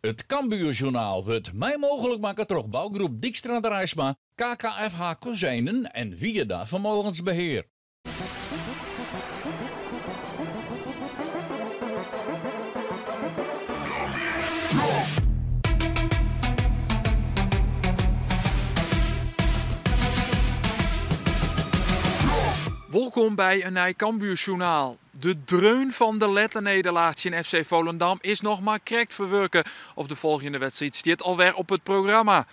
Het Cambuurjournaal wordt mij mogelijk maken door bouwgroep Dijkstra de Rijsma, KKFH Kozijnen en Vieda Vermogensbeheer. Welkom bij een nieuw Cambuurjournaal. De dreun van de letternederlaag in FC Volendam is nog maar correct verwerken of de volgende wedstrijd staat alweer op het programma.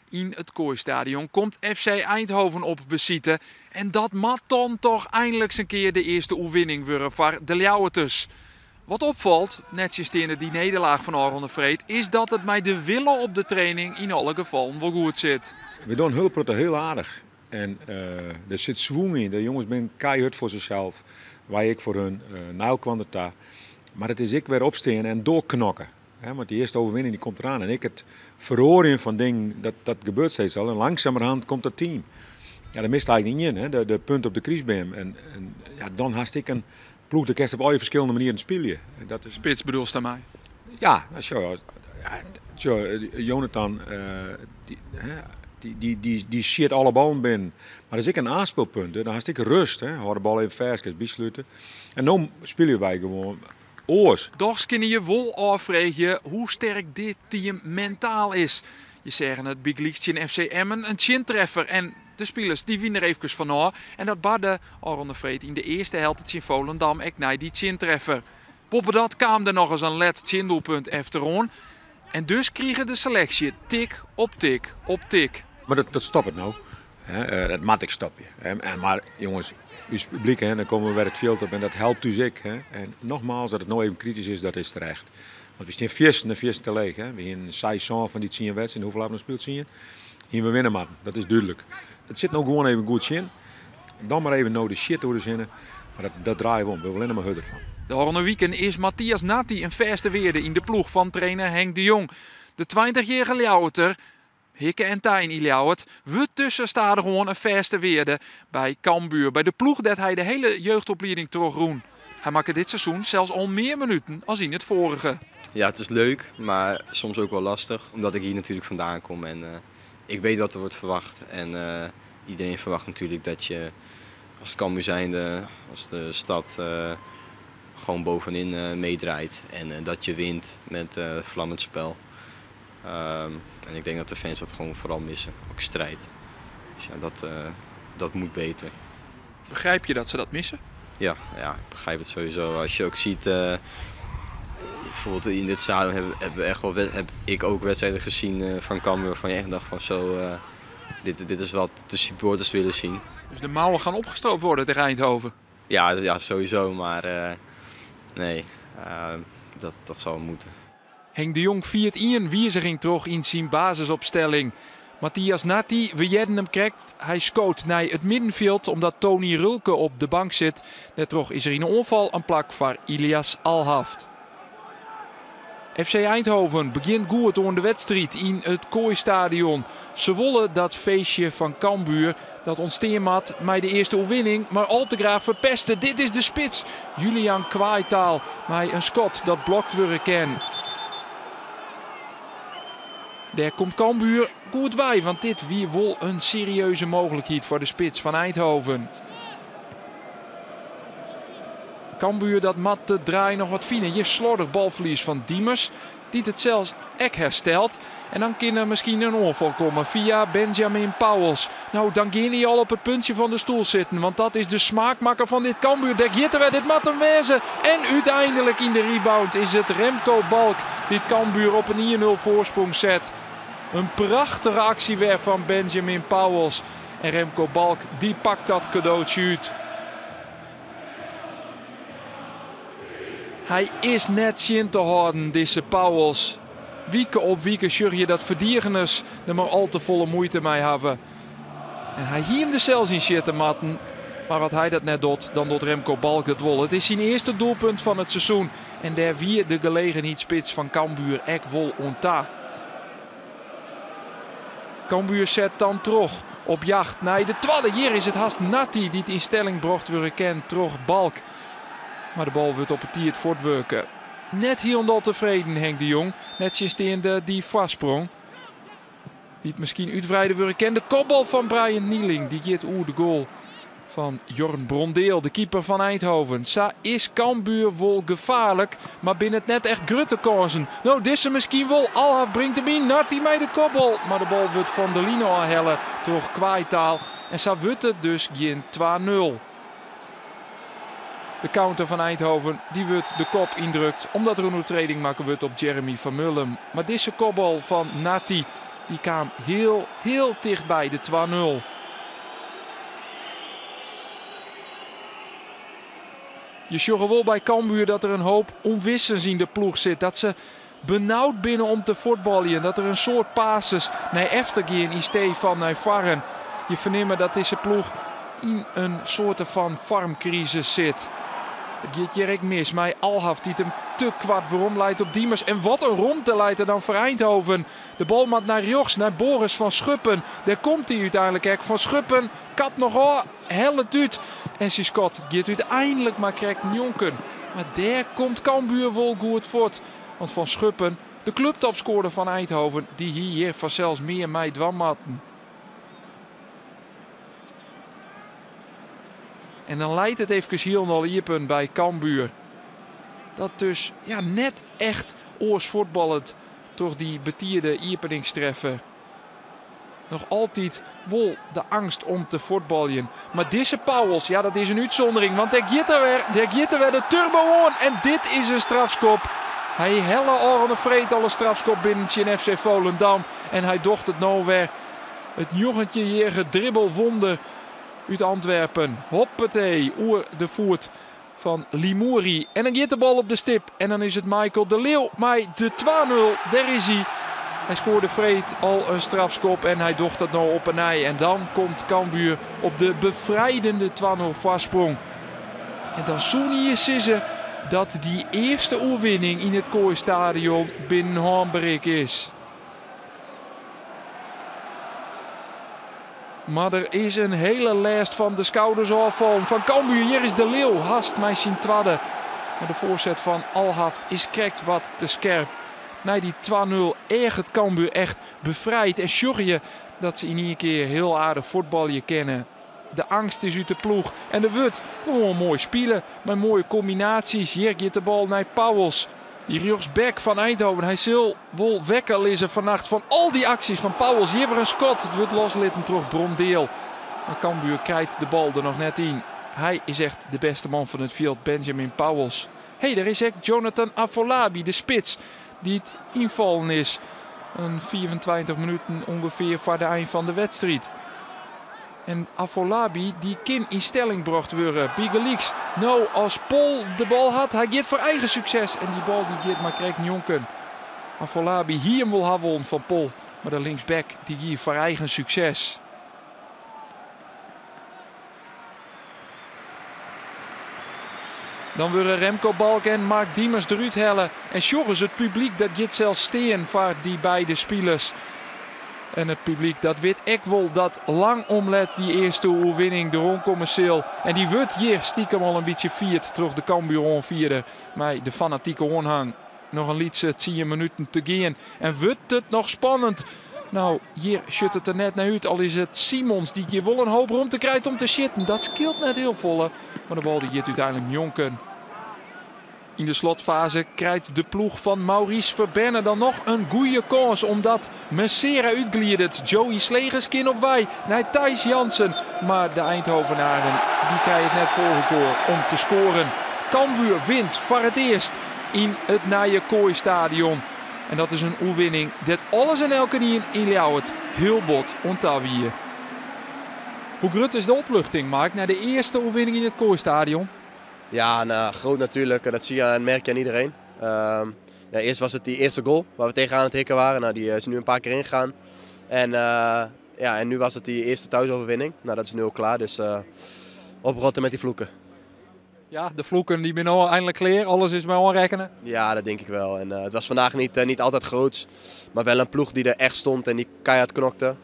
In het Kooistadion komt FC Eindhoven op bezieten en dat mat dan toch eindelijk een keer de eerste oefening worden voor de Ljouwerters. Wat opvalt, netjes tegen die nederlaag van Oranje Vreed, is dat het met de willen op de training in alle gevallen wel goed zit. We doen hulprotten heel aardig. En er zit zwoeng in. De jongens zijn keihard voor zichzelf. Wij ik voor hun. Nijl kwam het daar. Maar het is ik weer opstaan en doorknokken. Want die eerste overwinning die komt eraan. En ik het verhoren van dingen, dat gebeurt steeds al. En langzamerhand komt het team. Ja, dat mist eigenlijk niet in. Hè? De punt op de kriesbeam. En ja, dan haast ik een ploeg de kerst op al je verschillende manieren spelen. Dat is... Spits bedoelst aan mij? Ja, Jonathan... Die shit alle ballen binnen. Maar als ik een aanspeelpunt, dan had ik rust. Hou de bal even vers, besluiten. En dan spelen wij gewoon oors. Doch kunnen je wel afvragen hoe sterk dit team mentaal is. Je zeggen het Big League in FC Emmen een chintreffer. En de spelers die winnen er even van na. En dat badde Oranje Vreed in de eerste helft het in Volendam ook naar die chintreffer. Boven dat kwam er nog eens een let chindoelpunt efteron. En dus kregen de selectie tik op tik op tik. Maar dat stopt het nou. Dat moet ik stoppen. Maar jongens, uw publiek, dan komen we weer het veld op en dat helpt u zich. En nogmaals, dat het nou even kritisch is, dat is terecht. Want we staan vierste te leeg. We hebben 6 van die 10 wedstrijden. Hoeveel hebben we speelt 10? Hier we winnen maar. Dat is duidelijk. Het zit nou gewoon even goed in. Dan maar even nou de shit door de zinnen. Maar dat draaien we om. We willen er maar harder van. De volgende weekend is Matthias Natti een verste weerde in de ploeg van trainer Henk de Jong. De 20-jarige Ljouwerter, Hikke en Tijn Ljouwert, we tussen staat gewoon een verste weerde bij Cambuur. Bij de ploeg dat hij de hele jeugdopleiding terugroen. Hij maakte dit seizoen zelfs al meer minuten als in het vorige. Ja, het is leuk, maar soms ook wel lastig. Omdat ik hier natuurlijk vandaan kom en ik weet wat er wordt verwacht. En iedereen verwacht natuurlijk dat je als Cambuur zijnde, als de stad... gewoon bovenin meedraait en dat je wint met vlammend spel. En ik denk dat de fans dat gewoon vooral missen, ook strijd. Dus ja, dat moet beter. Begrijp je dat ze dat missen? Ja, ik begrijp het sowieso. Als je ook ziet, bijvoorbeeld in dit stadion heb ik ook wedstrijden gezien van Cambuur waarvan je echt dacht van zo, dit is wat de supporters willen zien. Dus de mouwen gaan opgestroopt worden tegen Eindhoven? Ja, sowieso, maar... Nee, dat zal moeten. Henk de Jong viert een wijziging terug in zijn basisopstelling. Matthias Natti, we jedden hem krijgt. Hij scoot naar het middenveld omdat Tony Rulke op de bank zit. Net terug is er in een onval een plak voor Ilias Alhaft. FC Eindhoven begint goed door de wedstrijd in het Kooistadion. Ze willen dat feestje van Cambuur dat ontstaan met de eerste overwinning, maar al te graag verpesten. Dit is de spits, Julian Kwaaitaal, met een schot dat blokt worden kan. Daar komt Cambuur goed bij, want dit wie wel een serieuze mogelijkheid voor de spits van Eindhoven. Cambuur dat mat de draai nog wat fine. Hier slordig balverlies van Diemers. Die het zelfs ek herstelt. En dan kan er misschien een onval komen via Benjamin Pauwels. Nou, dan ging hij al op het puntje van de stoel zitten. Want dat is de smaakmaker van dit Cambuur. Daar gaat er dit mat hem wezen. En uiteindelijk in de rebound is het Remco Balk. Dit Cambuur op een 1-0 voorsprong zet. Een prachtige actie weer van Benjamin Pauwels. En Remco Balk die pakt dat cadeautje uit. Hij is net in te houden, deze Pauwels. Wieke op wieke zul je dat verdiegeners er maar al te volle moeite mee hebben. En hij hier hem de zelfs in zitten matten. Maar wat hij dat net doet, dan doet Remco Balk het wel. Het is zijn eerste doelpunt van het seizoen. En daar wie de gelegenheidsspits van Cambuur ek wel onta. Cambuur zet dan terug op jacht naar de tweede. Hier is het haast Natti die het in stelling bracht weer kent. Terug Balk. Maar de bal wordt op het tiert voortwerken. net helemaal tevreden, Henk de Jong. Netjes in die vastsprong. Die het misschien uitvrijden willen kennen. De kopbal van Brian Nieling. Die gaat oer de goal van Jorn Brondeel, de keeper van Eindhoven. Sa is Cambuur wel gevaarlijk, maar binnen het net echt grutte kansen. Nou, dit is misschien wel. Alhaf brengt hem in. Nati met de kopbal. Maar de bal wordt van de Lino aanhellen door Kwaaitaal. En Sa wordt het dus geen 2-0. De counter van Eindhoven die wordt de kop indrukt. Omdat er een overtreding maken wordt op Jeremy van Mullum. Maar deze kopbal van Nati die kwam heel dichtbij de 2-0. Je ziet wel bij Cambuur dat er een hoop onwissens in de ploeg zit. Dat ze benauwd binnen om te voetballen. Dat er een soort passes naar Eftergeen in steeds van naar Varren. Je verneemt dat deze ploeg in een soort van farmcrisis zit. Het gaat direct mis. Maar Alhaf die hem te kwad waarom leidt op Diemers. En wat een romte leidt er dan voor Eindhoven. De bal maakt naar Jochs, naar Boris van Schuppen. Daar komt hij uiteindelijk. Van Schuppen kapt nog helft uit. En Siskot gaat uiteindelijk maar krijgt Njonken. Maar daar komt Cambuur wel goed voort. Want Van Schuppen, de clubtopscorer van Eindhoven, die hier van zelfs meer mij dwammatten. En dan leidt het even heel iepen bij Cambuur. Dat dus ja, net echt oorsvoetballend door die betierde iepeningstreffer. Nog altijd wel de angst om te voetballen. Maar deze Pauwels, ja dat is een uitzondering. Want daar gaat er weer de turbo on. En dit is een strafschop. Hij helle oren vreet alle strafschop binnen FC Volendam. En hij docht het nou weer. Het jochentje hier gedribbelwonder uit Antwerpen. Hoppatee, oer de voet van Limouri. En dan gaat de bal op de stip. En dan is het Michael de Leeuw. Maar de 2-0, daar is hij. Hij scoorde vreed al een strafschop en hij docht dat nou op een ei. En dan komt Cambuur op de bevrijdende 2-0 vastsprong. En dan zoen je sissen dat die eerste oorwinning in het Kooistadion binnen handbereik is. Maar er is een hele lijst van de schouders af van Cambuur. Hier is de Leeuw, haast mij zijn tweede. Maar de voorzet van Alhaft is krekt wat te scherp. Na die 2-0 erg het Cambuur echt bevrijd. En zorg je dat ze in één keer heel aardig voetballen kennen. De angst is uit de ploeg. En er wordt gewoon mooi spelen. Met mooie combinaties. Hier gaat de bal naar Pauwels. Die rechtsback van Eindhoven. Hij zal wel wekker lezen vannacht van al die acties van Pauwels. Hier weer een schot. Het wordt loslitten terug Brondeel. Maar Cambuur krijgt de bal er nog net in. Hij is echt de beste man van het veld. Benjamin Pauwels. Hé, daar is echt Jonathan Afolabi, de spits. Die het invallen is. Een 24 minuten ongeveer voor de eind van de wedstrijd. En Afolabi die kan in stelling gebracht worden. Bigeliks. Nou, als Pol de bal had, hij gaat voor eigen succes. En die bal die gaat maar krijgt Njonken. Afolabi hier wil hebben van Pol. Maar de linksback die hier voor eigen succes. Dan willen Remco Balk en Mark Diemers eruit hellen. En Sjorres het publiek dat gaat zelfs steen voor die beide spelers. En het publiek dat weet ik wel dat lang omlet die eerste overwinning de rondcommercieel. En die wordt hier stiekem al een beetje vierd terug de Cambuur vierde. Maar de fanatieke onhang. Nog een liedje 10 minuten te gaan. En wordt het nog spannend. Nou, hier shut het er net naar uit. Al is het Simons die hier wel een hoop rond te krijgt om te shitten. Dat scheelt net heel volle. Maar de bal die gaat uiteindelijk Njonken. In de slotfase krijgt de ploeg van Maurice Verbenne dan nog een goede kans. Omdat Messera uitgliedert. Joey Slegers kin op wij naar Thijs Jansen. Maar de Eindhovenaren die krijgen het net volgekoor om te scoren. Cambuur wint voor het eerst in het Nijenkooi-stadion. En dat is een oefening dat alles en elke die in Ljouwert heel bot ontouwen. Hoe groot is de opluchting, Mark, na de eerste oefening in het Kooi-stadion? Ja, nou, groot natuurlijk. Dat zie je en merk je aan iedereen. Ja, eerst was het die eerste goal waar we tegenaan het hikken waren. Nou, die is nu een paar keer ingegaan. En nu was het die eerste thuisoverwinning. Nou, dat is nu al klaar. Dus oprotten met die vloeken. Ja, de vloeken die ben al eindelijk klaar. Alles is bij onrekenen. Ja, dat denk ik wel. En het was vandaag niet altijd groots. Maar wel een ploeg die er echt stond en die keihard knokte.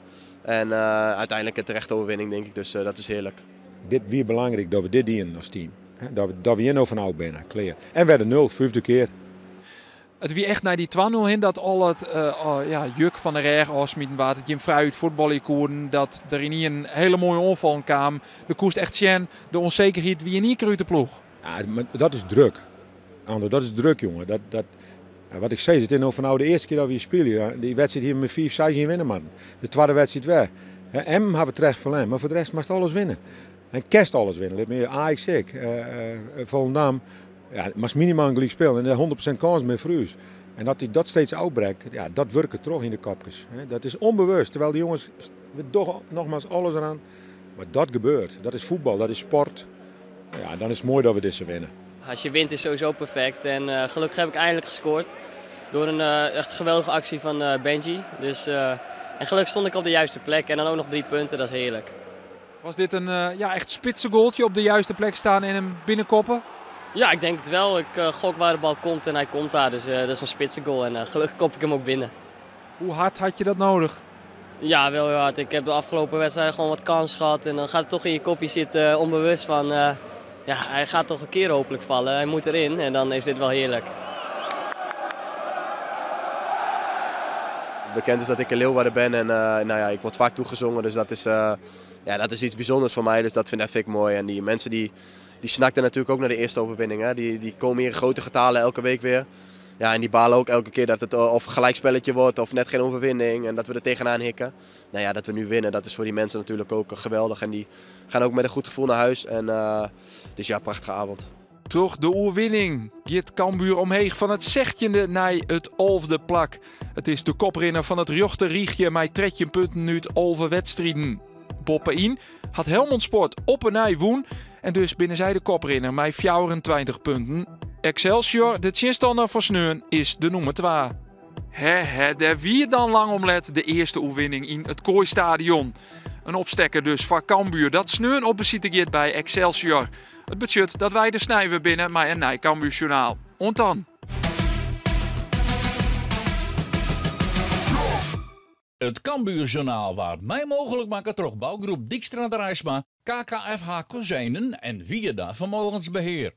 En uiteindelijk een terechte overwinning, denk ik. Dus dat is heerlijk. Dit weer belangrijk dat we dit dienen als team. Dat we hier nou van oud binnen, klaar. En werden 0, 5e keer. Het wie echt naar die 2-0 in dat al het juk van de reg afsmieten was. Dat je hem vrij uit voetballen kon. Dat er in een hele mooie aanval kwam. De koest echt zien. De onzekerheid wie je niet uit de ploeg. Ja, maar dat is druk. Ander, dat is druk, jongen. Wat ik zei, het is nou de eerste keer dat we hier spelen. Die wedstrijd hier met 5-6 winnen, man. De tweede wedstrijd weer. Hem hebben we het recht verlenen, maar voor de rest mag alles winnen. En kerst alles winnen. Let me Ajax Volendam. Ja, het mag minimaal een gelijk spelen en 100% kans met Fruus. En dat hij dat steeds uitbreekt, ja, dat werkt toch in de kopjes. Dat is onbewust, terwijl die jongens, we toch nogmaals alles eraan. Maar dat gebeurt, dat is voetbal, dat is sport. Ja, dan is het mooi dat we dit zo winnen. Als je wint is sowieso perfect en gelukkig heb ik eindelijk gescoord. Door een echt geweldige actie van Benji. Dus, en gelukkig stond ik op de juiste plek en dan ook nog 3 punten, dat is heerlijk. Was dit een echt spitse goaltje op de juiste plek staan en hem binnenkoppen? Ja, ik denk het wel. Ik gok waar de bal komt en hij komt daar. Dus dat is een spitse goal en gelukkig kop ik hem ook binnen. Hoe hard had je dat nodig? Ja, wel heel hard. Ik heb de afgelopen wedstrijden gewoon wat kans gehad. En dan gaat het toch in je kopje zitten onbewust van... hij gaat toch een keer hopelijk vallen. Hij moet erin en dan is dit wel heerlijk. Bekend is dat ik in Leeuwarden ben en ik word vaak toegezongen. Dus dat is iets bijzonders voor mij. Dus dat vind ik mooi. En die mensen die snakten natuurlijk ook naar de eerste overwinning. Hè. Die komen hier in grote getalen elke week weer. Ja, en die balen ook elke keer dat het of een gelijkspelletje wordt of net geen overwinning. En dat we er tegenaan hikken. Nou ja, dat we nu winnen, dat is voor die mensen natuurlijk ook geweldig. En die gaan ook met een goed gevoel naar huis. En, dus ja, prachtige avond. Terug de oerwinning. Giet Cambuur omheen van het 16e naar het 11e plak. Het is de koprenner van het Jochte Riegje met 13 punten uit 11 wedstrijden. Boppein had Helmond Sport op een ei woen. En dus binnen zij de koprenner met 24 punten. Excelsior, de tjinstander van Sneun, is de nummer 2. Daar wie dan lang omlet de eerste oerwinning in het Kooistadion. Een opstekker dus van Cambuur dat Sneun op beziet gaat bij Excelsior. Het budget dat wij de snijden binnen met een nij Cambuur journaal. Ontan. Het Cambuurjournaal waar mij mogelijk maken door bouwgroep Dijkstra de Reisma, KKFH Kozijnen en Wieda Vermogensbeheer.